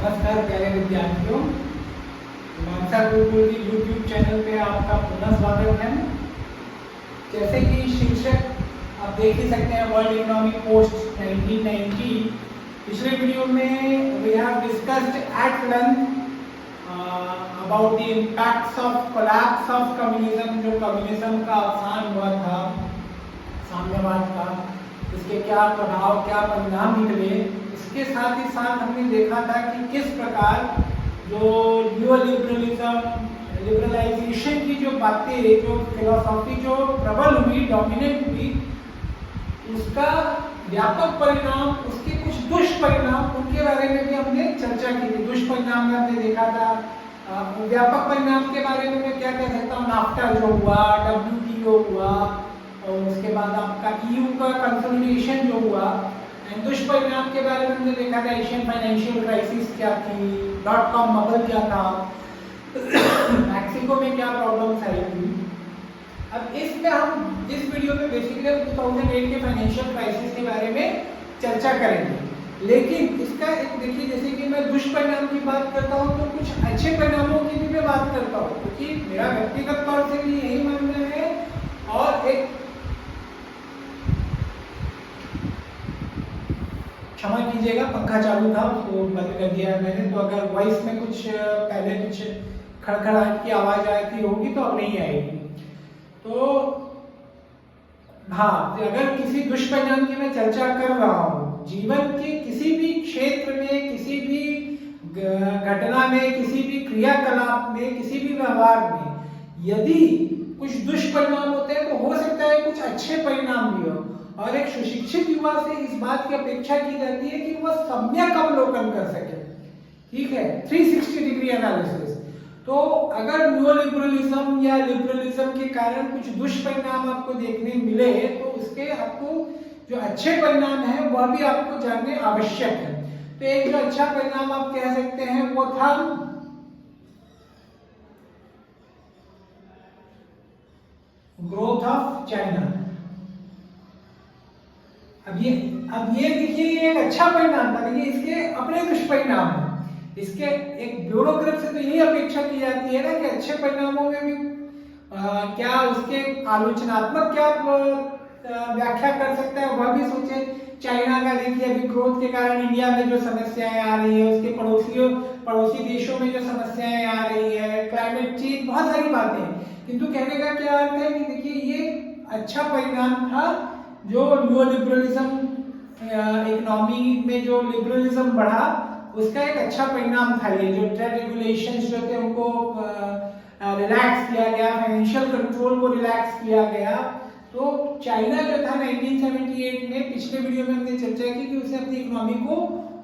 नमस्कार प्यारे विद्यार्थियों, मानसा गुरुकुल की यूट्यूब चैनल पे आपका पुनः स्वागत है। जैसे कि शीर्षक आप देख ही सकते हैं, वर्ल्ड इकोनॉमिक पोस्ट 1990। पिछले वीडियो में we have discussed at length about the impacts of collapse of communism. जो कम्युनिज्म का अवसान हुआ था, साम्यवाद का, इसके क्या प्रभाव, क्या परिणाम निकले। इसके साथ ही साथ हमने देखा था कि किस प्रकार जो न्यू लिबरलाइजेशन की जो बातें, जो फिलोसॉफी जो प्रबल हुई, डोमिनेंट हुई, उसका व्यापक परिणाम, उसके कुछ दुष्परिणाम, उनके बारे में भी हमने चर्चा की थी। दुष्परिणाम में हमने देखा था, व्यापक परिणाम के बारे में मैं क्या कह सकता हूँ, नाफ्टा जो हुआ, WTO हुआ, और उसके बाद आपका EU का कंसोलिडेशन जो हुआ। दुष्परिणाम के बारे में हमने देखा था, एशियन फाइनेंशियल क्राइसिस क्या थी, .com बबल क्या था, मैक्सिको में क्या प्रॉब्लम्स आई थी। अब इसमें हम इस वीडियो में बेसिकली 2008 के फाइनेंशियल क्राइसिस के बारे में चर्चा करेंगे। लेकिन इसका एक देखिए, जैसे कि मैं दुष्परिणाम की बात करता हूँ तो कुछ अच्छे परिणामों की भी मैं बात करता हूँ, क्योंकि मेरा व्यक्तिगत तौर से भी यही मानना है। और एक क्षमा कीजिएगा, पंखा चालू था, उसको बंद कर दिया है मैंने, तो अगर वॉइस में कुछ पहले कुछ खड़खड़ाहट की आवाज आती होगी तो अब नहीं आएगी। तो हाँ, अगर किसी दुष्परिणाम की मैं चर्चा कर रहा हूँ, जीवन के किसी भी क्षेत्र में, किसी भी घटना में, किसी भी क्रियाकलाप में, किसी भी व्यवहार में यदि कुछ दुष्परिणाम होते हैं तो हो सकता है कुछ अच्छे परिणाम भी हो। और एक सुशिक्षित युवा से इस बात की अपेक्षा की जाती है कि वह सम्यक अवलोकन कर सके, ठीक है, 360 डिग्री एनालिसिस। तो अगर न्यू लिबरलिज्म या लिबरलिज्म के कारण कुछ दुष्परिणाम आपको देखने मिले तो उसके आपको जो अच्छे परिणाम है वह भी आपको जानने आवश्यक है। तो एक जो अच्छा परिणाम आप कह सकते हैं वो था ग्रोथ ऑफ चाइना। अब ये देखिए, ये एक अच्छा परिणाम था, लेकिन इसके अपने दुष्परिणाम हैं। इसके एक ब्यूरोक्रेट से तो यही अपेक्षा की जाती है ना कि अच्छे परिणामों में भी क्या उसके आलोचनात्मक क्या व्याख्या कर सकता है वह भी सोचे। चाइना का देखिए, अभी ग्रोथ के कारण इंडिया में जो समस्याएं आ रही है, उसके पड़ोसी देशों में जो समस्याएं आ रही है, क्लाइमेट चेंज, बहुत सारी बातें। किंतु कहने का क्या अर्थ है कि देखिए, ये अच्छा परिणाम था जो न्यू लिबरलिज्म इकोनॉमी में जो लिबरलिज्म बढ़ा, उसका एक अच्छा परिणाम था। ये जो ट्रेड रेगुलेशंस जो थे उनको रिलैक्स किया गया, फाइनेंशियल कंट्रोल को रिलैक्स किया गया। तो चाइना जो था 1978 में, पिछले वीडियो में हमने चर्चा की कि उसने अपनी इकोनॉमी को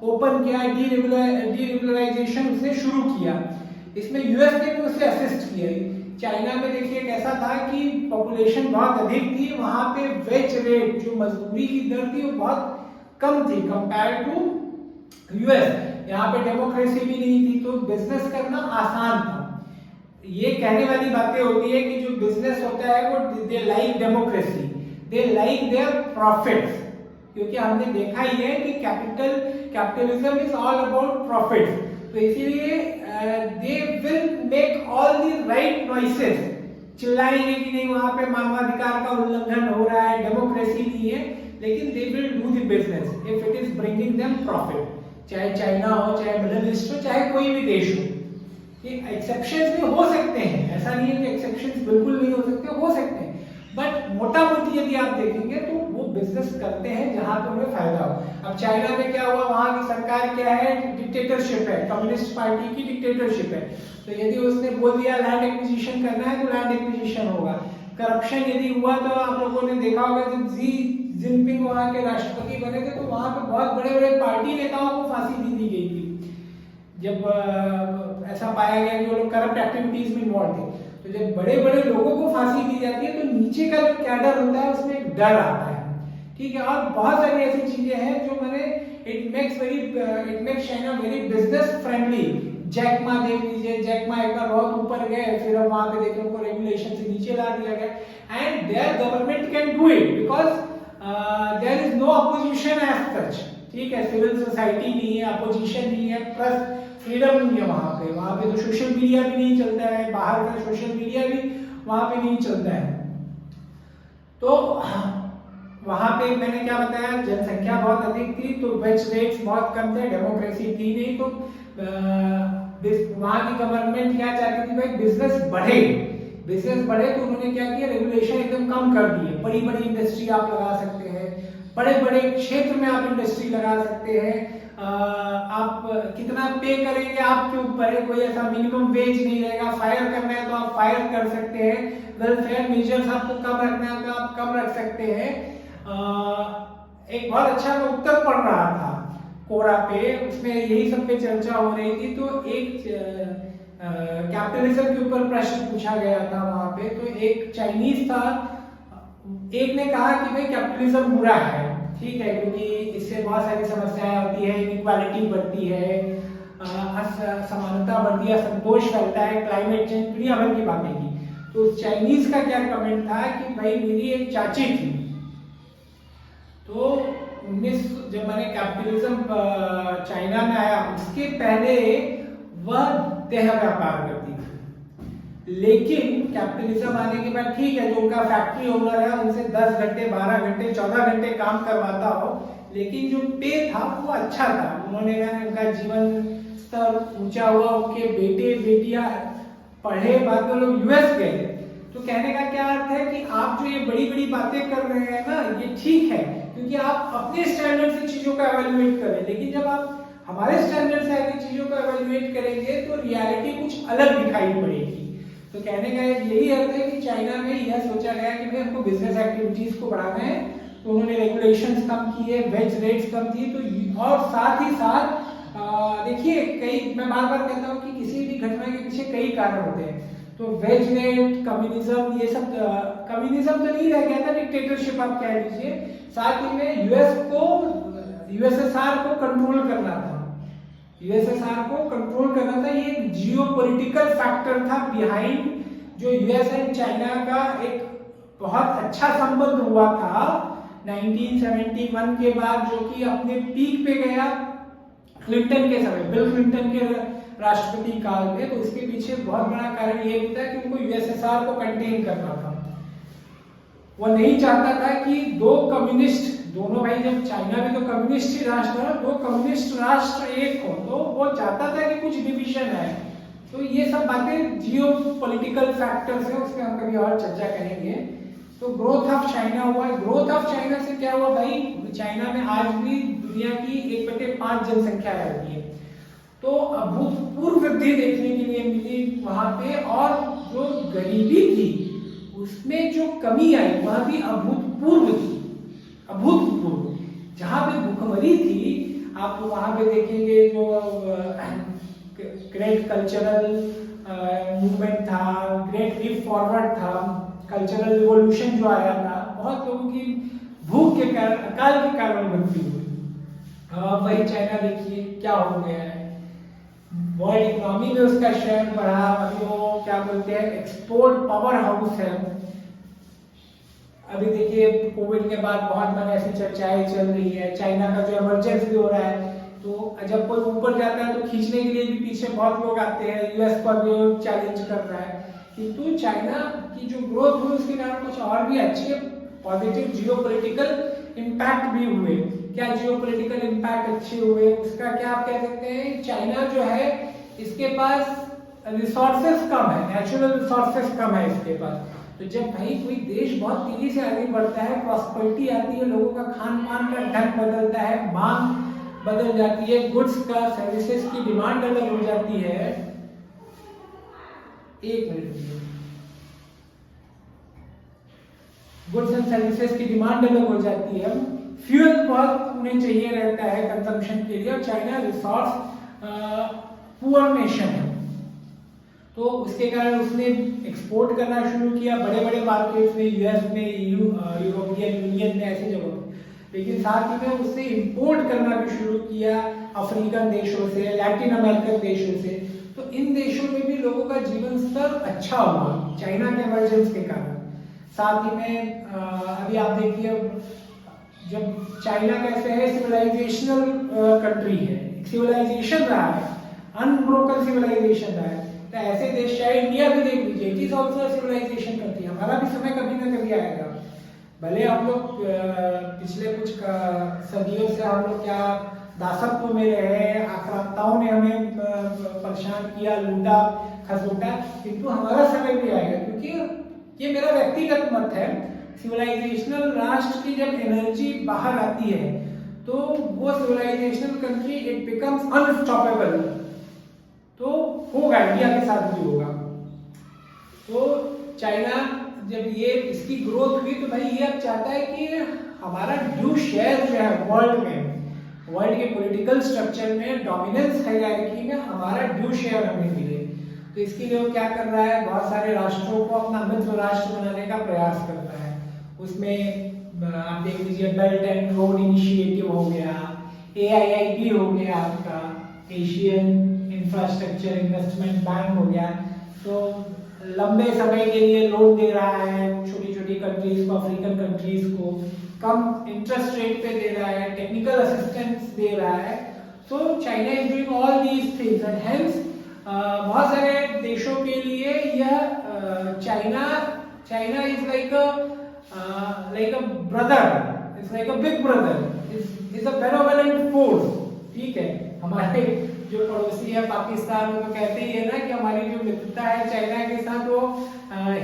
ओपन किया, डीलिबरलाइजेशन उसने शुरू किया। इसमें यूएस ने भी उसे असिस्ट किया। चाइना में देखिए कैसा था कि पॉपुलेशन बहुत अधिक थी, वहां पे वेज रेट, जो मजदूरी की दर थी, वो बहुत कम थी कंपेयर टू यूएस। यहाँ पे डेमोक्रेसी भी नहीं थी, तो बिजनेस करना आसान था। ये कहने वाली बातें होती है कि जो बिजनेस होता है वो they like democracy, they like their profits, क्योंकि हमने देखा ही है कि capitalism is all about profits. तो इसीलिए they will make all the right noises, चिल्लाएंगे कि नहीं वहां पे मानवाधिकार का उल्लंघन हो रहा है, डेमोक्रेसी नहीं है, लेकिन they will do the business if it is bringing them profit. चाहे चाइना हो, चाहे मिडिल ईस्ट हो, चाहे कोई भी देश हो। ये एक्सेप्शंस भी हो सकते हैं, ऐसा नहीं है कि एक्सेप्शंस बिल्कुल नहीं हो सकते, हो सकते हैं, बट मोटा मोटी यदि आप देखेंगे तो वो बिजनेस करते हैं जहां पे उन्हें फायदा हो। अब चाइना में क्या हुआ, वहां की सरकार क्या है, डिक्टेटरशिप है, कम्युनिस्ट पार्टी की डिक्टेटरशिप है। तो यदि उसने बोल दिया लैंड एक्विजिशन करना है तो लैंड एक्विजिशन होगा। करप्शन यदि हुआ तो आप लोगों ने देखा होगा, जब जी जिनपिंग वहां के राष्ट्रपति बने थे तो वहां पे बहुत बड़े बड़े पार्टी नेताओं को फांसी दी गई थी, जब ऐसा पाया गया कि वो लोग करप्ट एक्टिविटीज में इन्वॉल्व थे। तो जब बड़े बड़े लोगों को फांसी दी जाती है तो नीचे का जो कैडर होता है उसमें एक डर आता है, ठीक है। और बहुत सारी ऐसी चीजें हैं जो मैंने it makes China very business friendly. Jack Ma देख लीजिए, जैक मा एक बार बहुत ऊपर गए, फिर अब वहां पे देखिए उनको रेगुलेशन से नीचे ला दिया गया। And their government can do it because there is no opposition as such. ठीक है, सिविल सोसाइटी नहीं है, अपोजिशन नहीं है, प्लस फ्रीडम नहीं है वहाँ पे तो सोशल मीडिया भी नहीं चलता है, बाहर का सोशल मीडिया भी वहाँ पे नहीं चलता है। तो वहाँ पे मैंने क्या बताया, जनसंख्या बहुत अधिक थी तो वेज रेट्स बहुत कम थे, डेमोक्रेसी थी नहीं, तो वहाँ की गवर्नमेंट क्या चाहती थी, भाई बिजनेस बढ़े तो उन्होंने क्या किया, रेगुलेशन एकदम कम कर दिए। बड़ी बड़ी इंडस्ट्री आप लगा सकते हैं, बड़े बड़े क्षेत्र में आप इंडस्ट्री लगा सकते हैं, आप कितना पे करेंगे आपके ऊपर है, कोई ऐसा मिनिमम वेज नहीं रहेगा, फायर करना है तो आप फायर कर सकते हैं, वेलफेयर मेजर्स आपको कम रखना है तो आप कम रख सकते हैं। एक बहुत अच्छा मैं उत्तर पढ़ रहा था कोरा पे, उसमें यही सब पे चर्चा हो रही थी, तो एक कैपिटलिज्म के ऊपर प्रश्न पूछा गया था वहां पे, तो एक चाइनीज था, एक ने कहा कि भाई कैपिटलिज्म बुरा है, ठीक है, क्योंकि इससे बहुत सारी समस्याएं होती है, इनइक्वालिटी बढ़ती है, असमानता बढ़ती है, असंतोष फैलता है, क्लाइमेट चेंज, दुनिया भर की बातें की। तो चाइनीज का क्या कमेंट था कि भाई मेरी एक चाची थी, तो 19 जब मैंने कैपिटलिज्म चाइना में आया उसके पहले वह देह व्यापार करती थी, लेकिन कैपिटलिज्म आने के बाद ठीक है, जो उनका फैक्ट्री ओनर है उनसे 10 घंटे 12 घंटे 14 घंटे काम करवाता हो, लेकिन जो पे था वो अच्छा था, उन्होंने उनका जीवन स्तर ऊंचा हुआ, उनके बेटे बेटियां पढ़े, बाद में लोग यूएस गए। तो कहने का क्या अर्थ है कि आप जो ये बड़ी बड़ी बातें कर रहे हैं ना, ये ठीक है क्योंकि आप अपने स्टैंडर्ड से चीजों का एवेल्युएट कर रहे हैं, लेकिन जब आप हमारे स्टैंडर्ड से आगे चीजों को एवेल्युएट करेंगे तो रियलिटी कुछ अलग दिखाई पड़ेगी। तो कहने का यही अर्थ है कि चाइना में यह सोचा गया कि भाई हमको बिजनेस एक्टिविटीज को बढ़ाना है, तो उन्होंने रेगुलेशंस कम किए, वेज रेट्स कम थी, तो और साथ ही साथ देखिए कई, मैं बार बार कहता हूँ कि किसी भी घटना के पीछे कई कारण होते हैं, तो वेज रेट, कम्युनिज्म, ये सब, कम्युनिज्म तो नहीं रह गया था, डिक्टेटरशिप आप कह लीजिए, साथ ही में यूएसएसआर को कंट्रोल करना था, यूएसएसआर को कंट्रोल करना था, ये जियोपॉलिटिकल फैक्टर था बिहाइंड जो यूएस एंड चाइना का एक बहुत अच्छा संबंध हुआ था 1971 के बाद, जो कि अपने पीक पे गया क्लिंटन के समय, बिल क्लिंटन के राष्ट्रपति काल में। तो इसके पीछे बहुत बड़ा कारण ये भी था कि उनको यूएसएसआर को कंटेन करना था, वो नहीं चाहता था कि दो कम्युनिस्ट, दोनों भाई, जब चाइना भी तो कम्युनिस्ट ही राष्ट्र है, दो कम्युनिस्ट राष्ट्र एक हो, तो वो चाहता था कि कुछ डिवीजन है। तो ये सब बातें जियोपॉलिटिकल फैक्टर्स है, उसमें हम कभी और चर्चा करेंगे। तो ग्रोथ ऑफ चाइना हुआ, ग्रोथ ऑफ चाइना से क्या हुआ भाई, चाइना में आज भी दुनिया की 1/5 जनसंख्या रहती है, तो अभूतपूर्व वृद्धि देखने के लिए मिली वहां पे, और जो गरीबी थी उसमें जो कमी आई वह भी अभूतपूर्व थी, अभूतपूर्व। जहां पे भुखमरी थी आप वहां पे देखेंगे जो ग्रेट कल्चरल मूवमेंट था, ग्रेट लीप फॉरवर्ड था, कल्चरल रिवॉल्यूशन जो आया था, बहुत लोगों की भूख के कारण, अकाल के कारण मृत्यु हुई। वही चाइना देखिए क्या हो गया है, वर्ल्ड इकोनॉमी में उसका शेयर बढ़ा, अभी वो क्या बोलते हैं एक्सपोर्ट पावर हाउस है। अभी देखिए कोविड के बाद बहुत बार ऐसी चर्चाएं चल रही है, चाइना का जो इमरजेंसी हो रहा है, तो जब कोई ऊपर जाता है तो खींचने के लिए भी पीछे बहुत लोग आते हैं, यूएस पर भी चैलेंज कर रहा है, किंतु चाइना की जो ग्रोथ हुई उसके कारण कुछ और भी अच्छे पॉजिटिव जियोपॉलिटिकल इम्पैक्ट भी हुए। क्या जियोपॉलिटिकल इम्पैक्ट अच्छे हुए, उसका क्या आप कह सकते हैं, चाइना जो है इसके पास रिसोर्सेस कम है, नेचुरल रिसोर्सेस कम है इसके पास। तो जब भाई कोई देश बहुत तेजी से आगे बढ़ता है, प्रॉस्पेरिटी आती है, लोगों का खान पान का ढंग बदलता है, मांग बदल जाती है, गुड्स का, सर्विसेज की डिमांड अलग हो जाती है। एक मिनट, गुड्स एंड सर्विसेज की डिमांड अलग हो जाती है, फ्यूल बहुत उन्हें चाहिए रहता है कंजम्पशन के लिए, और चाइना रिसोर्स पुअर नेशन है, तो उसके कारण उसने एक्सपोर्ट करना शुरू किया बड़े बड़े मार्केट में, यूएस में, यूरोपियन यूनियन में, ऐसी जगहों में, लेकिन साथ ही में उसने इंपोर्ट करना भी शुरू किया अफ्रीकन देशों से, लैटिन अमेरिकन देशों से। तो इन देशों में भी लोगों का जीवन स्तर अच्छा हुआ चाइना के इमरजेंस के कारण। साथ ही में अभी आप देखिए जब चाइना कैसे है, सिविलाइजेशनल कंट्री है, सिविलाइजेशन रहा है, अनब्रोकन सिविलाइजेशन रहा है, तो ऐसे देश, चाहे इंडिया भी देख लीजिए, it is also civilization country. हमारा भी समय कभी ना कभी आएगा, भले हम लोग पिछले कुछ सदियों से हम लोग क्या दासत्व में रहे, आक्रांताओं ने हमें परेशान किया, लूटा खसोटा, किंतु हमारा समय भी आएगा, क्योंकि ये मेरा व्यक्तिगत मत है। सिविलाइजेशनल राष्ट्र की जब एनर्जी बाहर आती है तो वो civilisational country it becomes unstoppable. तो होगा, इंडिया के साथ भी होगा। तो चाइना जब ये इसकी ग्रोथ हुई तो भाई ये अब चाहता है कि हमारा ड्यू शेयर जो है वर्ल्ड में, वर्ल्ड के पॉलिटिकल स्ट्रक्चर में, डोमिनेंस हायरार्की में हमारा ड्यू शेयर हमें मिले। तो इसके लिए वो क्या कर रहा है, बहुत सारे राष्ट्रों को अपना मित्र राष्ट्र बनाने का प्रयास करता है। उसमें आप देख लीजिए बेल्ट एंड रोड इनिशिएटिव हो गया, AIIB हो गया, आपका एशियन इंफ्रास्ट्रक्चर इन्वेस्टमेंट बैंक हो गया। तो लंबे समय के लिए लोन दे रहा है छोटी छोटी कंट्रीज को, अफ्रीकन कंट्रीज को, कम इंटरेस्ट रेट पे दे रहा है, टेक्निकल असिस्टेंस दे रहा है। तो China is doing all these things and hence बहुत सारे देशों के लिए यह China is like a brother, it's like a big brother, is a benevolent force। ठीक है, हमारे जो पड़ोसी है पाकिस्तान, वो तो कहते ही है ना कि हमारी जो मित्रता है चाइना के साथ वो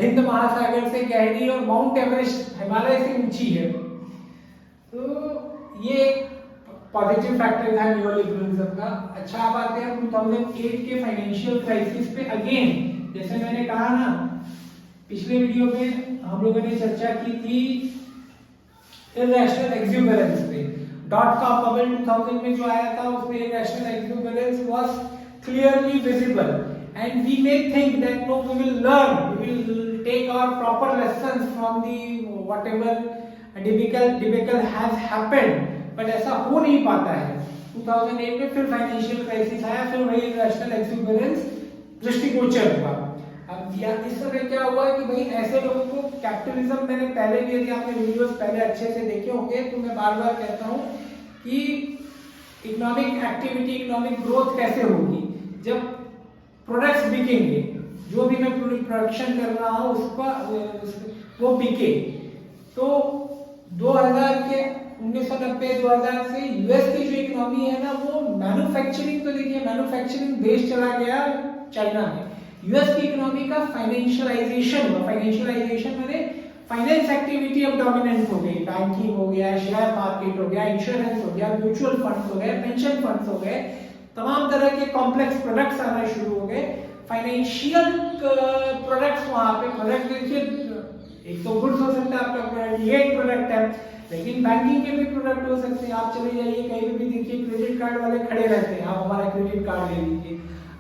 हिंद महासागर से गहरी और माउंट एवरेस्ट हिमालय से ऊंची है। तो ये पॉजिटिव फैक्टर था न्यूलिबरलिज्म का। अच्छा, आप आते हैं 2008 के फाइनेंशियल क्राइसिस पे। अगेन जैसे मैंने कहा ना, पिछले वीडियो में हम लोगों ने चर्चा की थी इररेशनल एक्सुबरेंस पे। डॉट कॉम बबल 2000 में जो आया था उसमें irrational exuberance was clearly visible and we may think that no we will learn, we will take our proper lessons from the whatever debacle has happened, but ऐसा हो नहीं पाता है। 2008 में फिर फाइनेंशियल क्राइसिस आया, फिर वही इररेशनल एक्सुबरेंस दृष्टिगोचर हुआ। अब इस समय क्या हुआ कि भाई ऐसे लोगों को कैपिटलिज्म, मैंने पहले भी, यदि आपने वीडियोस पहले अच्छे से देखे होंगे तो मैं बार बार कहता हूं कि इकोनॉमिक एक्टिविटी, इकोनॉमिक ग्रोथ कैसे होगी जब प्रोडक्ट्स बिकेंगे, जो भी मैं प्रोडक्शन कर रहा हूं उसका वो बिके। तो 1990-2000 से यूएस की जो इकोनॉमी है ना, वो मैन्युफैक्चरिंग, तो देखिए मैन्युफैक्चरिंग बेस चला गया चाइना में। यूएस की इकोनॉमी का फाइनेंशियलाइजेशन हुआ। फाइनेंशियलाइजेशन माने फाइनेंस एक्टिविटी अब डोमिनेंट हो गई, बैंकिंग हो गया, शेयर मार्केट हो गया, इंश्योरेंस हो गया, म्यूचुअल फंड्स हो गए, पेंशन फंड्स हो गए, तमाम तरह के कॉम्प्लेक्स प्रोडक्ट्स आना शुरू हो गए। फाइनेंशियल प्रोडक्ट्स, वहां पे प्रोडक्ट देखिए, एक तो गुड्स हो सकता है आपका प्रोडक्ट, ये एक प्रोडक्ट है, लेकिन बैंकिंग के भी प्रोडक्ट हो सकते हैं। आप चले जाइए कहीं भी देखिए क्रेडिट कार्ड वाले खड़े रहते हैं, आप हमारा क्रेडिट कार्ड ले लीजिए।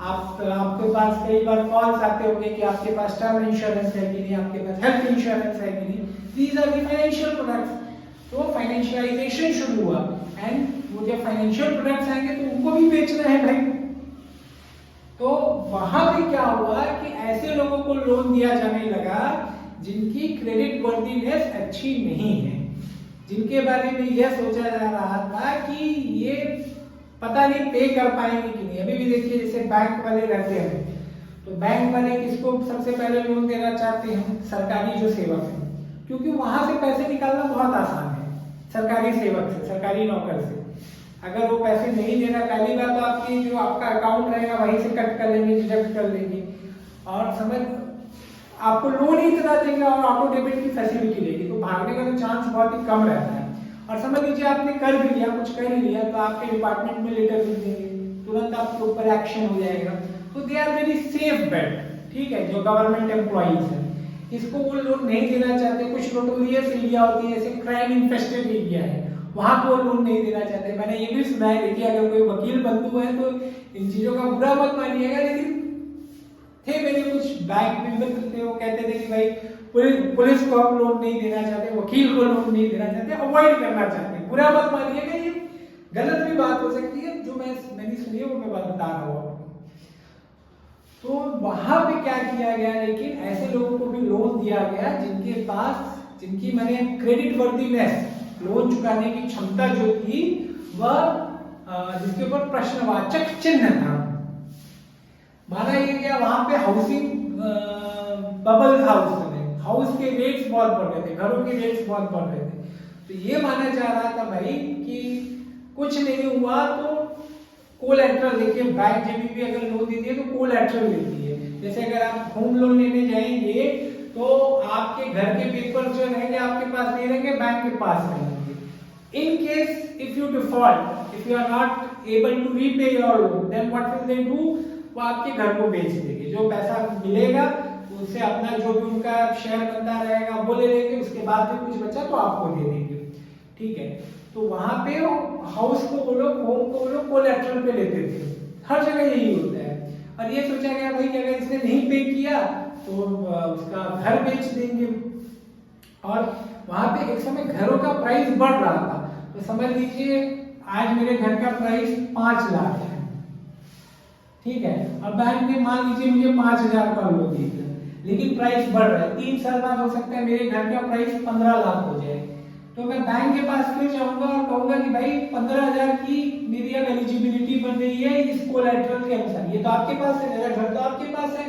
आपके पास कई बार कॉल्स आते होंगे कि आपके पास टर्म इंश्योरेंस है कि नहीं, आपके पास हेल्थ इंश्योरेंस है कि नहीं। These are the financial products. तो फाइनेंशियलाइजेशन शुरू हुआ एंड वो जब फाइनेंशियल प्रोडक्ट्स आएंगे तो उनको भी बेचना है भाई। तो वहां पे क्या हुआ कि ऐसे लोगों को लोन दिया जाने लगा जिनकी क्रेडिट वर्दीनेस अच्छी नहीं है, जिनके बारे में यह सोचा जा रहा था कि ये पता नहीं पे कर पाएंगे कि नहीं। अभी भी देखिए जैसे बैंक वाले रहते हैं, तो बैंक वाले किसको सबसे पहले लोन देना चाहते हैं? सरकारी जो सेवक है, क्योंकि वहां से पैसे निकालना बहुत आसान है। सरकारी सेवक से, सरकारी नौकर से अगर वो पैसे नहीं देना, पहली बात तो आपकी जो आपका अकाउंट रहेगा वहीं से कट कर लेंगे, डिडक्ट कर लेंगे, और समझ आपको लोन ही इतना देंगे और ऑटो डेबिट की फैसिलिटी देगी, तो भागने का तो चांस बहुत ही कम रहता है। और समझ लीजिए आपने कर भी लिया, कुछ कर ही लिया, तो आपके डिपार्टमेंट में लेटर लिख देंगे, तुरंत आपके ऊपर एक्शन हो जाएगा। तो they are very safe bet, ठीक है। जो गवर्नमेंट एम्प्लॉइज है इसको वो लोन नहीं देना चाहते। कुछ नोटोरियस एरिया होती है, जैसे क्राइम इन्फेस्टेड एरिया है, वहां को लोन नहीं देना चाहते। मैंने ये भी सुना है, देखिए अगर कोई वकील बंधु है तो इन चीजों का बुरा मत मानिएगा, लेकिन थे मेरे कुछ बैंक में मित्र थे, वो कहते थे कि भाई पुलिस को हम लोन नहीं देना चाहते, वकील को लोन नहीं देना चाहते, अवॉइड करना चाहते। बुरा मत मानिएगा, ये गलत भी बात हो सकती है, जो मैंने सुनी है वो मैं बता रहा हूँ। तो वहां पे क्या किया गया, लेकिन ऐसे लोगों को भी लोन दिया गया जिनके पास, जिनकी मैंने क्रेडिट वर्दीनेस लोन चुकाने की क्षमता जो थी वह जिसके ऊपर प्रश्नवाचक चिन्ह था। माना ये गया वहां पे हाउसिंग बबल था उस समय, हाउस के रेट्स बहुत बढ़ रहे थे, घरों के रेट्स बहुत बढ़ रहे थे। तो ये माना जा रहा था भाई कि कुछ नहीं हुआ तो कोलैटरल, देखिए बैंक जब भी अगर लोन देती है तो कोलैटरल देती है। जैसे अगर आप होम लोन लेने जाएंगे तो आपके घर के पेपर जो रहेंगे आपके पास नहीं रहेंगे, बैंक के पास रहेंगे। In case if you default, if you are not able to repay your loan, then what will they do, वो आपके घर को बेच देंगे। जो पैसा मिलेगा उससे अपना जो भी उनका शेयर बनता रहेगा वो ले लेंगे, उसके बाद भी कुछ बचा तो आपको दे देंगे। ठीक है, तो वहां पे हाउस को वो लोग, होम को वो लोग कोलैटरल पे लेते थे। हर जगह यही होता है। और ये सोचा गया भाई कि अगर इसने नहीं पे किया तो उसका घर बेच देंगे। और वहां पे एक समय घरों का प्राइस बढ़ रहा था, तो समझ लीजिए आज मेरे घर का प्राइस 5 लाख है, ठीक है, और बैंक ने मान लीजिए मुझे 5,000 का लोन दिया, लेकिन प्राइस बढ़ रहा है। 3 साल बाद हो सकता है मेरे घर का प्राइस 15 लाख हो जाए। तो मैं बैंक के पास फिर जाऊंगा और कहूंगा कि भाई 15,000 की मेरी अब एलिजिबिलिटी बन रही है इस कोलैटरल के अनुसार, ये तो आपके पास है, मेरा घर तो आपके पास है,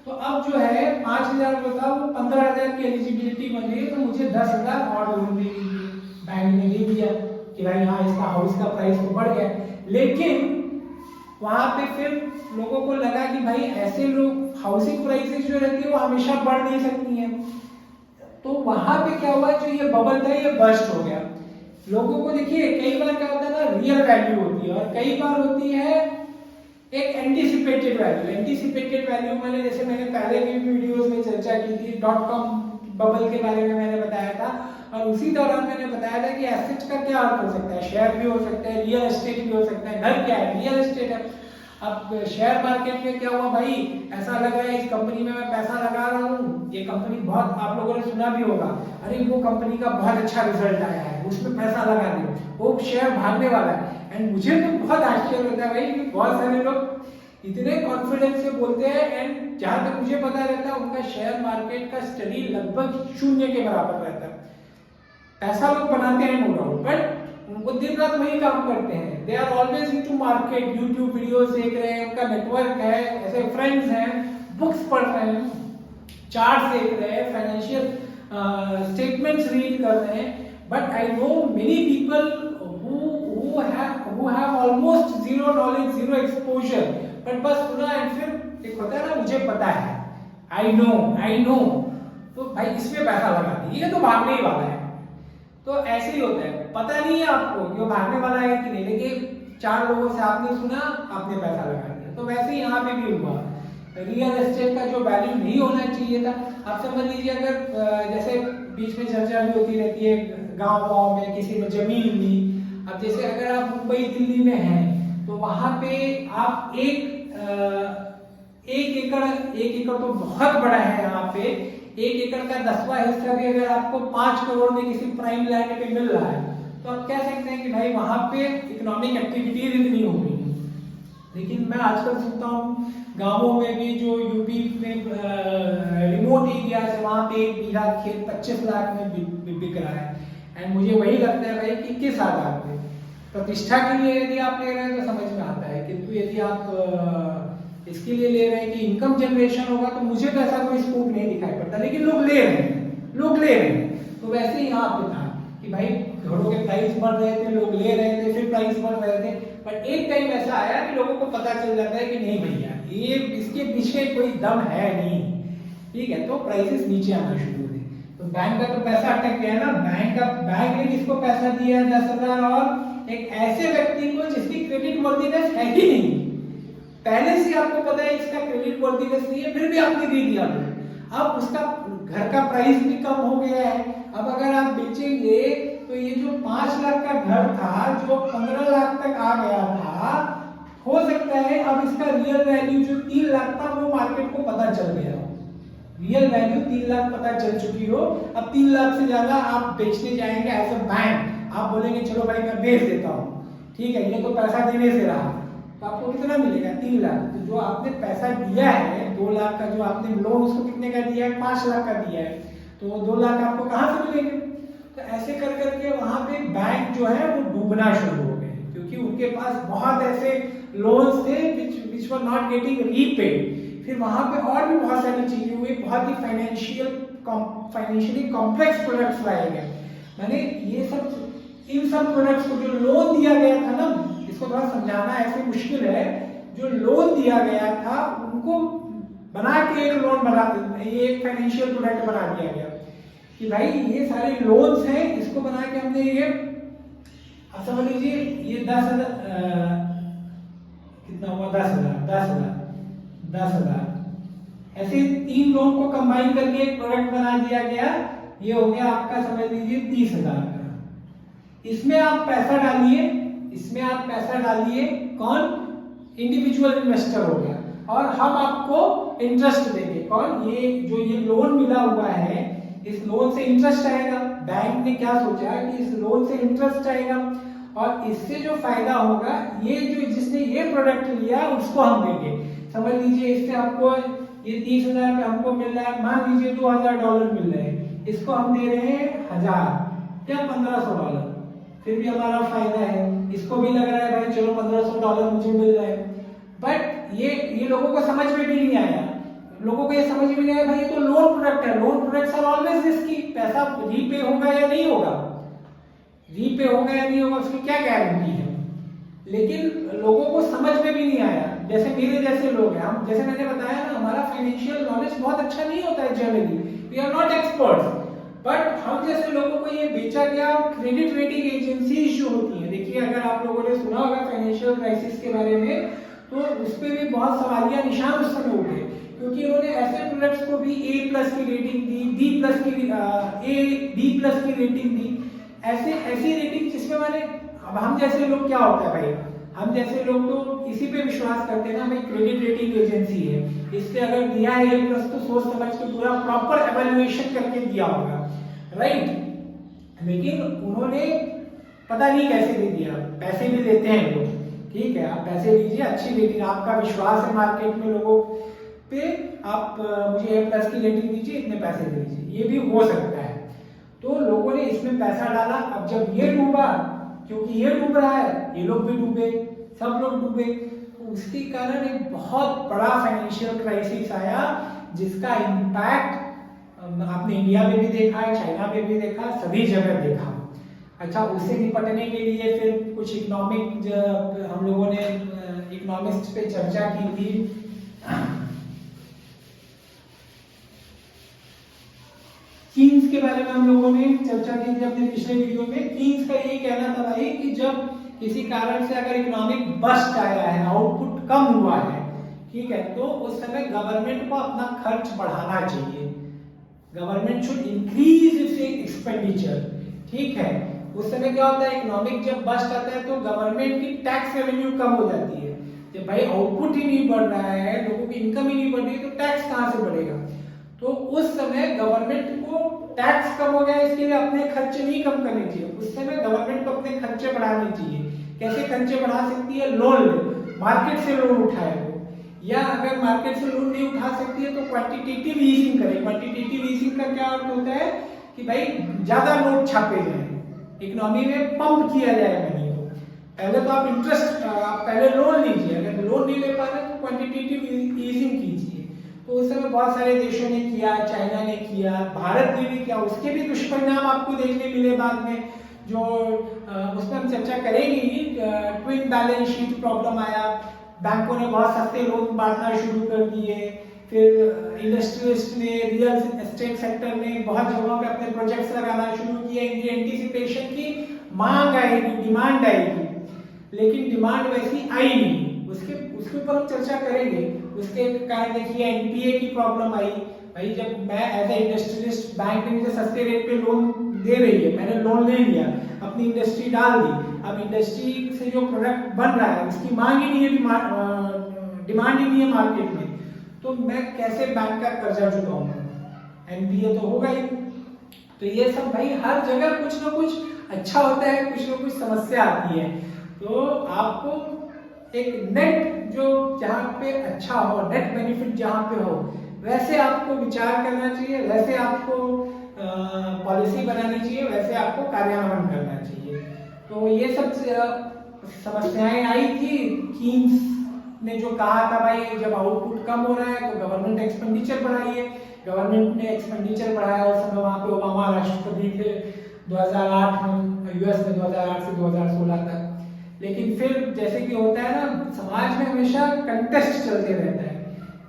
तो अब जो है 5,000 जो था वो 15,000 की एलिजिबिलिटी बन रही है, तो मुझे 10,000 और लोन दे दीजिए। बैंक ने दे दिया कि भाई हाँ इसका हाउस का प्राइस तो बढ़ गया। लेकिन वहां पे फिर लोगों को लगा कि भाई ऐसे लोग, हाउसिंग प्राइसेस जो रहती है वो हमेशा बढ़ नहीं सकती हैं। तो वहां पे क्या हुआ, जो ये बबल था ये बर्स्ट हो गया। लोगों को देखिए कई बार क्या होता है ना, रियल वैल्यू होती है और कई बार होती है एक एंटीसिपेटेड वैल्यू। एंटीसिपेटेड वैल्यू मैंने, जैसे मैंने पहले भी वीडियोस में चर्चा की थी, .com बबल के बारे में मैंने बताया था, और उसी दौरान मैंने बताया था कि एसेट्स का क्या अर्थ हो सकता है। शेयर भी हो सकता है, रियल एस्टेट भी हो सकता है। घर क्या है, रियल एस्टेट है। अब शेयर मार्केट में क्या हुआ भाई, ऐसा लग रहा है इस कंपनी में मैं पैसा लगा रहा हूँ, ये कंपनी बहुत, आप लोगों ने सुना भी होगा, अरे वो कंपनी का बहुत अच्छा रिजल्ट आया है, उसमें पैसा लगा दो, वो शेयर भागने वाला है। एंड मुझे तो बहुत आश्चर्य होता है भाई कि बहुत सारे लोग इतने कॉन्फिडेंस से बोलते हैं, एंड जहां तक मुझे पता रहता है उनका शेयर मार्केट का स्टडी लगभग 0 के बराबर रहता है। पैसा लोग बनाते हैं नो डाउट, बट वो दिन रात वही काम करते हैं। They are always into market, YouTube videos देख रहे हैं, उनका नेटवर्क है, ऐसे फ्रेंड्स हैं, बुक्स पढ़ रहे हैं, चार्ट्स देख रहे हैं, फाइनेंशियल स्टेटमेंट्स रीड कर रहे हैं। But I know many people who have almost zero knowledge, zero exposure, but बस सुना एंड फिर एक होता है ना मुझे पता है, आई नो, तो भाई इसमें पैसा लगा दिए, ये तो भागने ही वाला है। तो ऐसे ही होता है, पता नहीं है आपको कि वो भागने वाला है कि नहीं, लेकिन 4 लोगों से आपने सुना, आपने पैसा लगा दिया। तो वैसे ही यहाँ पे भी हुआ, रियल एस्टेट का जो वैल्यू नहीं होना चाहिए था। आप समझ लीजिए अगर जैसे बीच में चर्चा भी होती रहती है गाँव में किसी में जमीन ली, अब जैसे अगर आप मुंबई दिल्ली में हैं तो वहां पे आप एक एकड़ तो बहुत बड़ा है, यहाँ पे 1 एकड़ का 10वां हिस्सा भी अगर आपको 5 करोड़ में किसी प्राइम लैंड पे मिल रहा है तो आप कह सकते हैं कि भाई वहां पे इकोनॉमिक एक्टिविटीज इतनी हो गई। लेकिन मैं आजकल सुनता हूँ गांवों में भी, जो यूपी में रिमोट एरिया है, वहां पे 1 बीघा खेत 25 लाख में बिक रहा है। एंड मुझे वही लगता है भाई कि किस आधार पे, प्रतिष्ठा के लिए यदि आप ले रहे हैं तो समझ में आता है, किंतु यदि आप इसके लिए ले रहे हैं कि इनकम जनरेशन होगा तो मुझे तो ऐसा कोई स्कोप नहीं दिखाई पड़ता, लेकिन लोग ले रहे हैं। तो वैसे ही यहाँ पे था कि भाई घरों के प्राइस बढ़ रहे थे, लोग ले रहे थे, फिर प्राइस बढ़ रहे थे, बट एक टाइम ऐसा आया कि लोगों को पता चल जाता है कि नहीं भैया ये इसके पीछे कोई दम है नहीं, ठीक है, तो प्राइसेस नीचे आना शुरू हुए। तो बैंक का तो पैसा अटक गया ना, बैंक ने किसको पैसा दिया 10,000, और एक ऐसे व्यक्ति को जिसकी क्रेडिट वर्दीनेस है ही नहीं, पहले से आपको पता है इसका क्रेडिट वर्दीनेस नहीं है, फिर भी आपने दे दिया। अब उसका घर का प्राइस भी कम हो गया है। अब अगर आप बेचेंगे तो ये जो 5 लाख का घर था जो 15 लाख तक आ गया था, हो सकता है अब इसका रियल वैल्यू जो 3 लाख था वो मार्केट को पता चल गया हो, रियल वैल्यू 3 लाख पता चल चुकी हो। अब 3 लाख से ज्यादा आप बेचने जाएंगे एज अ बैंक, आप बोलेंगे चलो भाई मैं बेच देता हूँ, ठीक है, ये तो पैसा देने से रहा, तो आपको कितना मिलेगा 3 लाख। तो जो आपने पैसा दिया है 2 लाख का, जो आपने लोन उसको कितने का दिया है 5 लाख का दिया है, तो 2 लाख आपको कहाँ से मिलेंगे। तो ऐसे कर करके वहां पे बैंक जो है वो डूबना शुरू हो गए, क्योंकि उनके पास बहुत ऐसे लोन्स थे विच वर नॉट गेटिंग रीपेड। फिर वहां पे और भी बहुत सारी चीजें हुई, बहुत ही फाइनेंशियली कॉम्प्लेक्स प्रोडक्ट्स लाए गए। मैंने ये सब इन सब प्रोडक्ट्स को जो लोन दिया गया था ना, इसको थोड़ा समझाना ऐसे मुश्किल है, जो लोन दिया गया था उनको बना के एक लोन बना, ये एक फाइनेंशियल प्रोडक्ट बना दिया गया कि भाई ये सारे लोन्स हैं, इसको बना के हमने ये, आप समझ लीजिए ये 10,000 कितना हुआ, 10,000 ऐसे 3 लोन को कंबाइन करके एक प्रोडक्ट बना दिया गया। ये हो गया आपका, समझ लीजिए 30,000 का। इसमें आप पैसा डालिए, कौन, इंडिविजुअल इन्वेस्टर हो गया, और हम आपको इंटरेस्ट देंगे। कौन, ये जो ये लोन मिला हुआ है, इस लोन से इंटरेस्ट आएगा। बैंक ने क्या सोचा कि इस लोन से इंटरेस्ट आएगा और इससे जो फायदा होगा, ये जो जिसने ये प्रोडक्ट लिया उसको हम देंगे। समझ लीजिए इससे आपको ये 30,000 पे हमको मिल रहा है, मान लीजिए $2,000 मिल रहे हैं, इसको हम दे रहे हैं 1,000 या $1,500, फिर भी हमारा फायदा है। इसको भी लग रहा है भाई चलो $1,500 मुझे मिल रहा है। बट ये लोगों को समझ में भी नहीं आया, लोगों को ये समझ में नहीं आया भाई ये तो लोन प्रोडक्ट है, loan products are always risky, पैसा रीपे होगा या नहीं होगा, उसकी क्या गारंटी है। लेकिन लोगों को समझ में भी नहीं आया, जैसे मेरे जैसे लोग हैं, हम जैसे मैंने बताया ना, हमारा फाइनेंशियल नॉलेज बहुत अच्छा नहीं होता है generally, we are not experts, but हम जैसे लोगों को ये बेचा गया। क्रेडिट रेटिंग एजेंसीज जो होती हैं, देखिए अगर आप लोगों ने सुना होगा फाइनेंशियल क्राइसिस के बारे में, तो उस पर भी बहुत सवालिया निशान उस समय उठे, क्योंकि उन्होंने ऐसे प्रोडक्ट्स को भी A+ की रेटिंग दी, B+ की रेटिंग दी, ऐसी रेटिंग जिसमें मैंने, अब हम जैसे लोग क्या होता है भाई, हम जैसे लोग तो इसी पे विश्वास करते हैं ना भाई, क्रेडिट रेटिंग एजेंसी है, इससे अगर दिया है A+ तो सोच समझ के पूरा प्रॉपर एवेल्युएशन करके दिया होगा, राइट। लेकिन उन्होंने पता नहीं कैसे दे दिया, पैसे भी देते हैं लोग, ठीक है, आप पैसे लीजिए, अच्छी रेटिंग, आपका विश्वास है मार्केट में लोगों पे, आप मुझे A+ की रेटिंग दीजिए, इतने पैसे दे दीजिए, ये भी हो सकता है। तो लोगों ने इसमें पैसा डाला, अब जब ये डूबा, क्योंकि ये डूब रहा है, ये लोग भी डूबे, सब लोग डूबे, तो उसके कारण एक बहुत बड़ा फाइनेंशियल क्राइसिस आया, जिसका इम्पैक्ट आपने इंडिया में भी देखा है, चाइना में भी देखा, सभी जगह देखा। अच्छा, उससे निपटने के लिए फिर कुछ इकोनॉमिक, हम लोगों ने इकोनॉमिस्ट पे चर्चा की थी। कीन्स के बारे में हम लोगों ने चर्चा की थी अपने पिछले वीडियो में। कीन्स का यही कहना था भाई कि जब किसी कारण से अगर इकोनॉमिक बस्ट आया है, आउटपुट कम हुआ है, ठीक है, तो उस समय गवर्नमेंट को अपना खर्च बढ़ाना चाहिए, government should increase its expenditure, ठीक है। उस समय क्या होता है, इकोनॉमिक जब बस्ट आता है तो गवर्नमेंट की टैक्स रेवेन्यू कम हो जाती है। जब भाई आउटपुट ही नहीं बढ़ रहा है, लोगों की इनकम ही नहीं बढ़ रही है, तो टैक्स कहां से बढ़ेगा। तो उस समय गवर्नमेंट को टैक्स कम हो गया, इसके लिए अपने खर्चे नहीं कम करने चाहिए, उस समय गवर्नमेंट को अपने खर्चे बढ़ाने चाहिए। कैसे खर्चे बढ़ा सकती है, लोन, मार्केट से लोन उठाए वो, या अगर मार्केट से लोन नहीं उठा सकती है तो क्वांटिटेटिव ईजिंग करे। क्वांटिटेटिव ईजिंग का क्या अर्थ होता है कि भाई ज्यादा नोट छापे जाए, इकोनॉमी में पंप किया जाए मनी को। पहले तो आप इंटरेस्ट, आप पहले लोन लीजिए, अगर लोन नहीं ले पा रहे तो क्वांटिटेटिव ईजिंग कीजिए। तो उस समय बहुत सारे देशों ने किया, चाइना ने किया, भारत ने भी किया, उसके भी दुष्परिणाम आपको देखने मिले बाद में, जो उस पर हम चर्चा करेंगे ही। ट्विन बैलेंस शीट प्रॉब्लम आया, बैंकों ने बहुत सस्ते लोन बांटना शुरू कर दिए, फिर इंडस्ट्रियलिस्ट ने, रियल एस्टेट सेक्टर ने बहुत जगहों पे अपने प्रोजेक्ट्स लगाना शुरू किए, इनकी एंटीसिपेशन की मांग आएगी, डिमांड आएगी, लेकिन डिमांड वैसी आई नहीं। उसके ऊपर हम चर्चा करेंगे। उसके कारण देखिए एनपीए की प्रॉब्लम आई। भाई जब मैं एज ए इंडस्ट्रियलिस्ट, बैंक ने मुझे सस्ते रेट पे लोन दे रही है, मैंने लोन ले लिया, अपनी इंडस्ट्री डाल दी, अब इंडस्ट्री से जो प्रोडक्ट बन रहा है उसकी मांग ही नहीं है, डिमांड ही नहीं है मार्केट में, तो मैं कैसे बैंक का कर्जा चुकाऊंगा, एनपीए तो होगा ही। तो ये सब भाई हर जगह कुछ ना कुछ अच्छा होता है, कुछ ना कुछ समस्या आती है। तो आपको एक नेट जो जहाँ पे अच्छा हो, नेट बेनिफिट जहाँ पे हो, वैसे आपको विचार करना चाहिए, वैसे आपको पॉलिसी बनानी चाहिए, वैसे आपको कार्यान्वयन करना चाहिए। तो ये सब समस्याएं आई थी। कीन्स ने जो कहा था भाई जब आउटपुट कम हो रहा है तो गवर्नमेंट एक्सपेंडिचर बढ़ाइए। गवर्नमेंट ने एक्सपेंडिचर बढ़ाया, उस समय वहां पे ओबामा राष्ट्रपति थे 2008 में, यूएस में 2008 से 2016 तक। लेकिन फिर जैसे कि होता है ना, समाज में हमेशा कंटेस्ट चलते रहता है।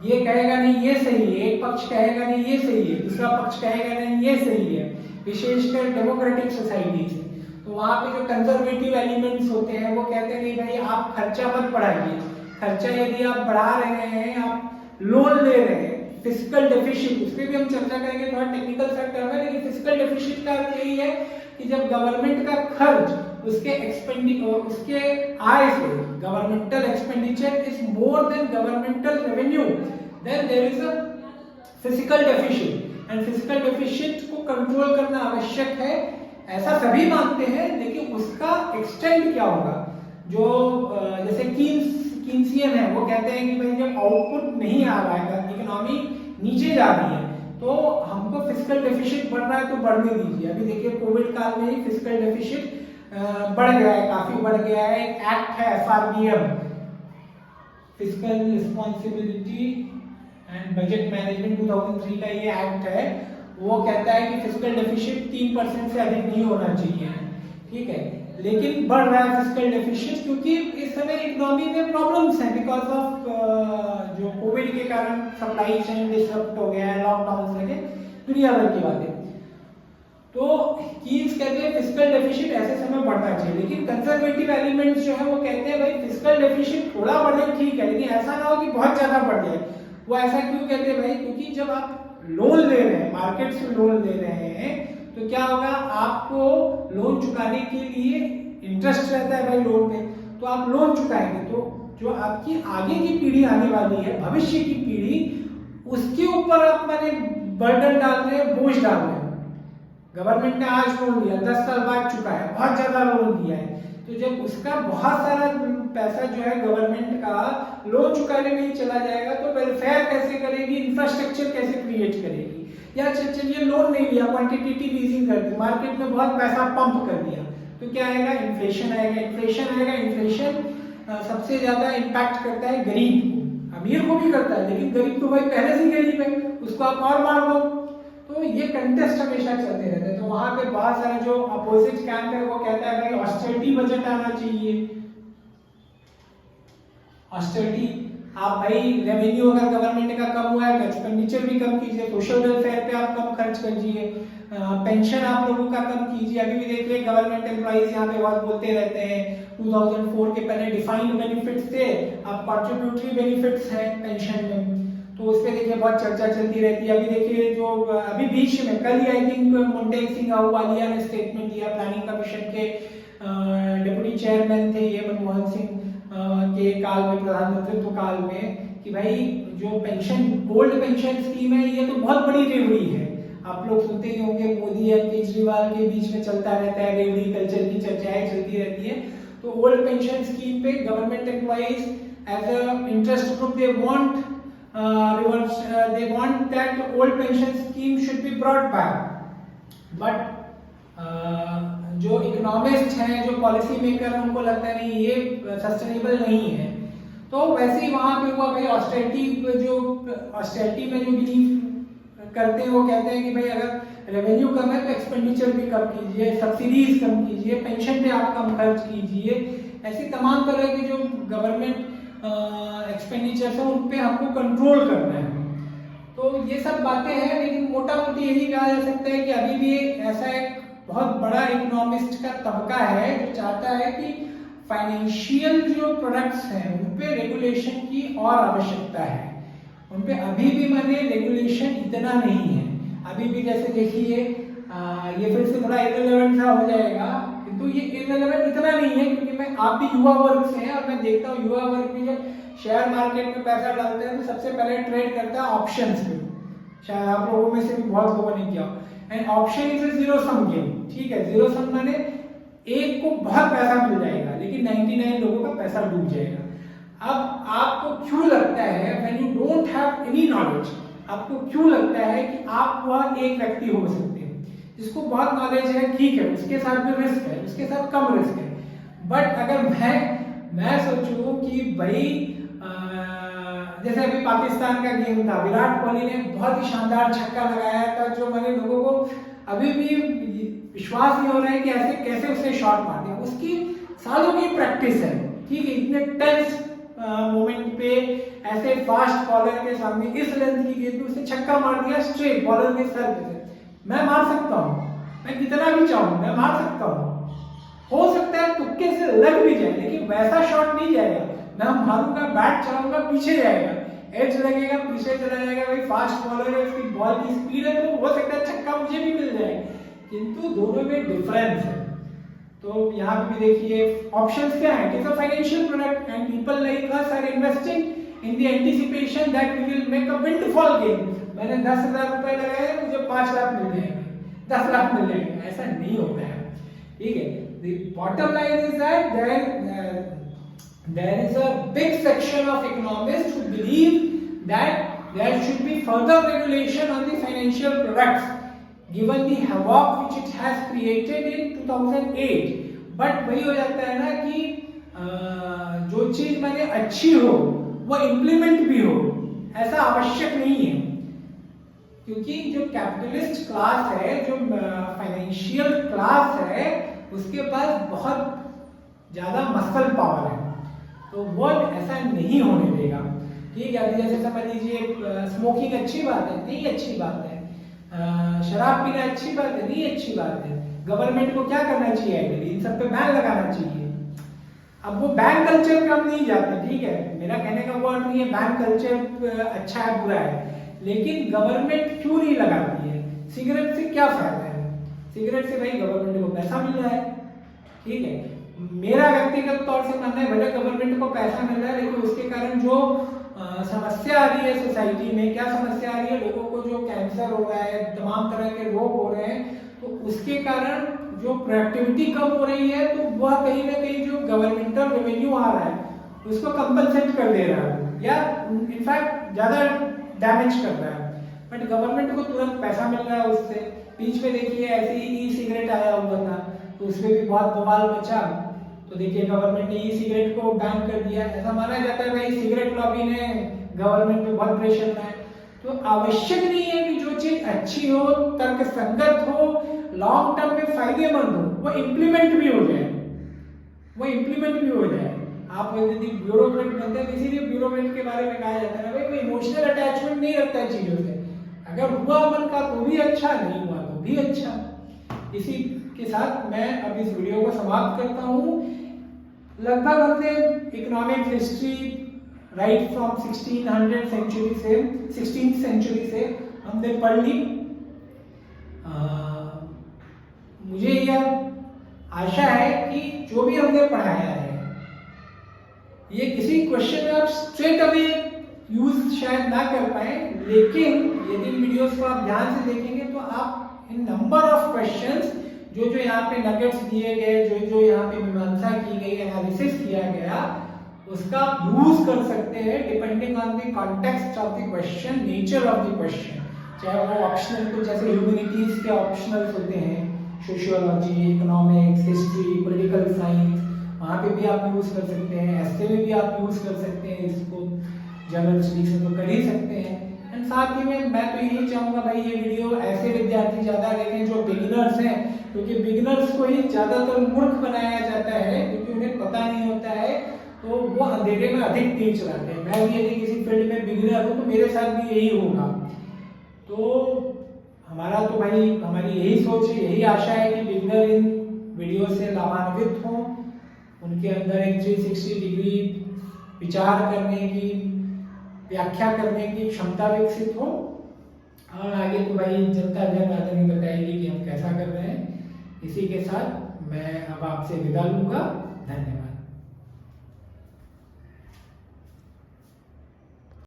ये कहेगा नहीं ये सही है, एक पक्ष कहेगा नहीं ये सही है, दूसरा पक्ष कहेगा नहीं ये सही है, विशेषकर डेमोक्रेटिक सोसाइटी से। तो वहाँ पे जो कंजर्वेटिव एलिमेंट्स होते हैं वो कहते हैं नहीं भाई आप खर्चा मत बढ़ाइए। खर्चा यदि आप बढ़ा रहे हैं, आप लोन ले रहे हैं, फिजिकल डेफिशिट, उस पर भी हम चर्चा करेंगे, थोड़ा टेक्निकल सा टर्म है, लेकिन फिजिकल डेफिशिट का अर्थ यही है कि जब गवर्नमेंट का खर्च उसके उसके आय से, governmental expenditure is more than governmental revenue, then there is a physical deficit. And physical deficit को कंट्रोल करना आवश्यक है, ऐसा सभी मानते हैं, लेकिन उसका एक्सटेंड क्या होगा। जो जैसे कीन्सियन है वो कहते हैं कि भाई जब आउटपुट नहीं आ रहा है, इकोनॉमी नीचे जा रही है, तो हमको फिजिकल डेफिशिट बढ़ रहा है तो बढ़ने दीजिए। अभी देखिए कोविड काल में ही फिजिकल डेफिशिट बढ़ गया है, काफी बढ़ गया है। एक एक्ट है FRBM, physical responsibility and budget management 2003 का ये एक्ट है। वो कहता है कि फिजिकल डेफिशिट 3% से अधिक नहीं होना चाहिए, ठीक है। लेकिन बढ़ रहा है फिजिकल डेफिशिट क्योंकि इस समय इकोनॉमी में प्रॉब्लम्स हैं बिकॉज ऑफ जो कोविड के कारण सप्लाई चेन डिसरप्ट हो गया है, लॉकडाउन लगे, दुनिया भर की बातें। तो कीन्स कहते हैं फिजिकल डेफिशिट ऐसे समय बढ़ना चाहिए, लेकिन कंजर्वेटिव एलिमेंट्स जो है वो कहते हैं भाई फिजिकल डेफिशिट थोड़ा बढ़े ठीक है, लेकिन ऐसा ना हो कि बहुत ज्यादा बढ़ जाए। वो ऐसा क्यों कहते हैं भाई, क्योंकि जब आप लोन ले रहे हैं, मार्केट से लोन ले रहे हैं, तो क्या होगा, आपको लोन चुकाने के लिए इंटरेस्ट रहता है भाई लोन पे, तो आप लोन चुकाएंगे तो जो आपकी आगे की पीढ़ी आने वाली है, भविष्य की पीढ़ी, उसके ऊपर आप मैंने बर्डन डाल रहे हैं, बोझ डाल रहे हैं। गवर्नमेंट ने आज लोन लिया, 10 साल बाद चुका है, बहुत ज्यादा लोन लिया है, तो जब उसका बहुत सारा पैसा जो है गवर्नमेंट का लोन चुकाने में ही चला जाएगा, तो वेलफेयर कैसे करेगी, इंफ्रास्ट्रक्चर कैसे क्रिएट करेगी। या चलिए लोन नहीं लिया, क्वांटिटेटिव ईजिंग कर दी, मार्केट में बहुत पैसा पंप कर दिया, तो क्या आएगा, इन्फ्लेशन आएगा। इन्फ्लेशन आएगा, इन्फ्लेशन सबसे ज्यादा इम्पैक्ट करता है गरीब को, अमीर को भी करता है, लेकिन गरीब तो भाई पहले से गरीब है, उसको आप और मार दो। तो ये कंटेस्ट हमेशा चलते रहते हैं। तो वहां पे बहुत सारे जो अपोजिट कैंप है वो कहता है भाई ऑस्टेरिटी बजट आना चाहिए। ऑस्टेरिटी, आप भाई रेवेन्यू अगर गवर्नमेंट का कम हुआ है तो एक्सपेंडिचर भी कम कीजिए, सोशल वेलफेयर पे आप कम खर्च कीजिए, पेंशन आप लोगों का कम कीजिए। अभी भी देखिए गवर्नमेंट एम्प्लॉइज यहाँ पे बहुत बोलते रहते हैं, 2004 के पहले डिफाइंड बेनिफिट्स थे, अब कंट्रीब्यूटरी बेनिफिट्स हैं पेंशन में, तो उस पर देखिए बहुत चर्चा चलती रहती है। अभी देखिए जो अभी बीच में कल ही आई थिंक मोन्टेक सिंह अहलूवालिया ने स्टेटमेंट दिया, प्लानिंग कमीशन के डिप्टी चेयरमैन थे ये मनमोहन सिंह के काल में, प्रधानमंत्रित्व काल में, कि भाई जो पेंशन ओल्ड पेंशन स्कीम है ये तो बहुत बड़ी रेवड़ी है। आप लोग सुनते ही होंगे मोदी और केजरीवाल के बीच में चलता रहता है, रेवड़ी कल्चर की चर्चाएं चलती रहती है। तो ओल्ड पेंशन स्कीम पे government employees as a interest group they want they want that old pension scheme should be brought back, but जो इकोनॉमिस्ट हैं, जो पॉलिसी मेकर हैं, उनको लगता है नहीं ये सस्टेनेबल नहीं है। तो वैसे ही वहां पे हुआ भाई ऑस्टेरिटी में जो बिलीव करते हैं वो कहते हैं कि भाई अगर रेवेन्यू कम है तो एक्सपेंडिचर भी कम कीजिए, सब्सिडीज कम कीजिए, पेंशन पे आप कम खर्च कीजिए, ऐसी तमाम तरह की जो गवर्नमेंट एक्सपेंडिचर है उन पे हमको कंट्रोल करना है। तो ये सब बातें हैं, लेकिन मोटा मोटी यही कहा जा सकता है कि अभी भी ऐसा एक बहुत बड़ा इकोनॉमिस्ट का तबका है जो चाहता है कि फाइनेंशियल जो प्रोडक्ट्स हैं उन पे रेगुलेशन की और आवश्यकता है। उन पे अभी भी मैंने रेगुलेशन इतना नहीं है। अभी भी जैसे देखिए ये फिर से थोड़ा इररिलेवेंट सा हो जाएगा, किंतु ये इररिलेवेंट इतना नहीं है क्योंकि मैं आप भी युवा वर्ग से हैं और मैं देखता हूँ युवा वर्ग भी जब शेयर मार्केट में पैसा डालते हैं तो सबसे पहले ट्रेड करता है ऑप्शंस पे। शायद आप लोगों में से भी बहुत लोगों ने किया। And option is zero sum game, ठीक है। जीरो सम माने एक को बहुत पैसा मिल जाएगा लेकिन 99 लोगों का पैसा डूब जाएगा। अब आपको क्यों लगता है when you don't have any knowledge, आपको क्यों लगता है कि आप वह एक व्यक्ति हो सकते हैं? जिसको बहुत नॉलेज है ठीक है, उसके साथ भी रिस्क है, उसके साथ कम रिस्क है। बट अगर मैं सोचूं कि भाई जैसे अभी पाकिस्तान का गेम था, विराट कोहली ने बहुत ही शानदार छक्का लगाया था, जो मैंने लोगों को अभी भी विश्वास नहीं हो रहा है कि ऐसे कैसे उसने शॉट मार दिया। उसकी सालों की प्रैक्टिस है, ठीक है, इतने टेंस मोमेंट पे ऐसे फास्ट बॉलर के सामने इस लेंथ की गेंद पे उसने छक्का मार दिया स्ट्रेट बॉलर के सर पे। मैं मार सकता हूँ, मैं कितना भी चाहूँ मैं मार सकता हूँ, हो सकता है तुक्के से लग भी जाए, लेकिन वैसा शॉट नहीं जाएगा। मैं मारूंगा, बैट चलाऊंगा, पीछे जाएगा, एज लगेगा, पीछे चला जाएगा। भाई फास्ट बॉलर है, उसकी बॉल की स्पीड है, तो हो सकता है छक्का मुझे भी मिल जाए, किंतु दोनों में डिफरेंस है। तो यहाँ पे भी देखिए ऑप्शंस क्या है, it is a financial product and people like us are investing in the anticipation that we will make a windfall gain. मैंने 10,000 रुपए लगाए, मुझे 5 लाख मिल जाएंगे, 10 लाख मिल जाएंगे, ऐसा नहीं होता है, ठीक है। The bottom line is that there is a big section of economists who believe that there should be further regulation on the financial products, given the havoc which it has created in 2008. But वही हो जाता है ना कि जो चीज मैंने अच्छी हो वो इम्प्लीमेंट भी हो, ऐसा आवश्यक नहीं है, क्योंकि जो कैपिटलिस्ट क्लास है, जो फाइनेंशियल क्लास है, उसके पास बहुत ज्यादा मसल पावर है, तो वो ऐसा नहीं होने देगा, ठीक है। अभी जैसे समझ लीजिए स्मोकिंग अच्छी बात है, नहीं अच्छी बात है, शराब पीना अच्छी बात है, नहीं अच्छी बात है, गवर्नमेंट को क्या करना चाहिए, इन सब पे बैन लगाना चाहिए। अब वो बैन कल्चर पे हम नहीं जाते, ठीक है, मेरा कहने का वो अर्थ नहीं है बैन कल्चर अच्छा है बुरा है, लेकिन गवर्नमेंट क्यों नहीं लगाती है। सिगरेट से क्या फायदा है, सिगरेट से भाई गवर्नमेंट को पैसा मिल रहा है, ठीक है। मेरा व्यक्तिगत तौर से मानना है भले गवर्नमेंट को पैसा मिल रहा है, लेकिन उसके कारण जो समस्या आ रही है सोसाइटी में, क्या समस्या आ रही है, लोगों को जो कैंसर हो रहा है, तमाम तरह के रोग हो रहे हैं, तो उसके कारण जो प्रोडक्टिविटी कम हो रही है, तो वह कहीं ना कहीं जो गवर्नमेंटल रेवेन्यू आ रहा है उसको कंपनसेट कर दे रहा है, या इनफैक्ट ज्यादा डैमेज कर रहा है। बट गवर्नमेंट को तुरंत पैसा मिल रहा है उससे। बीच में देखिए ऐसे ही ई सिगरेट आया हुआ था, तो उसमें भी बहुत बवाल मचा, तो देखिए गवर्नमेंट ने ई सिगरेट को बैन कर दिया। ऐसा माना जाता है भाई सिगरेट लॉबी ने गवर्नमेंट पे बहुत प्रेशर बनाया। तो आवश्यक नहीं है कि जो चीज अच्छी हो, तर्कसंगत हो, लॉन्ग टर्म में फायदेमंद हो, वो इम्प्लीमेंट भी हो जाए, वो इम्प्लीमेंट भी हो जाए। आप यदि ब्यूरोक्रेट बनते हैं, इसीलिए ब्यूरोक्रेट के बारे में कहा जाता है भाई वो इमोशनल अटैचमेंट नहीं रखता है चीजों से, अगर हुआ मन का तो भी अच्छा, नहीं हुआ तो भी अच्छा। इसी के साथ मैं अब इस वीडियो को समाप्त करता हूँ। लगभग हमने economic history right from 1600 century से 16th सेंचुरी से हमने पढ़ ली। मुझे यह आशा है कि जो भी हमने पढ़ाया है ये किसी क्वेश्चन में आप स्ट्रेट अवे यूज शायद ना कर पाए, लेकिन यदि वीडियोस को आप ध्यान से देखेंगे तो आप इन नंबर ऑफ क्वेश्चंस जो यहाँ पे नगेट्स दिए गए, जो यहाँ पे मीमांसा की गई, एनालिसिस किया गया, उसका यूज कर सकते हैं depending on the context of the question, nature of the question. चाहे वो ऑप्शनल को, जैसे ह्यूमैनिटीज के ऑप्शनल्स होते हैं, sociology, economics, history, political science, वहाँ पे भी आप यूज कर सकते हैं। ऐसे में भी आप यूज कर सकते हैं इसको, जनरल स्टडीज में तो कर ही सकते हैं। एंड साथ ही में मैं तो यही चाहूँगा भाई ये वीडियो ऐसे विद्यार्थी ज़्यादा देखें जो बिगिनर्स हैं, क्योंकि बिगिनर्स को ही ज़्यादातर मूर्ख बनाया जाता है, क्योंकि उन्हें पता नहीं होता है, तो वो अंधेरे में अधिक तीर चलाते हैं। मैं भी यदि किसी फील्ड में बिगिनर हूँ तो मेरे साथ भी यही होगा। तो हमारा तो भाई हमारी यही सोच है, यही आशा है कि बिगिनर इन वीडियो से लाभान्वित हों, उनके अंदर एक 360 डिग्री विचार करने की, व्याख्या करने की क्षमता विकसित हो, और आगे तो भाई जनता जनार्दन ही बताएगी कि हम कैसा कर रहे हैं। इसी के साथ मैं अब आपसे विदा लूंगा। धन्यवाद।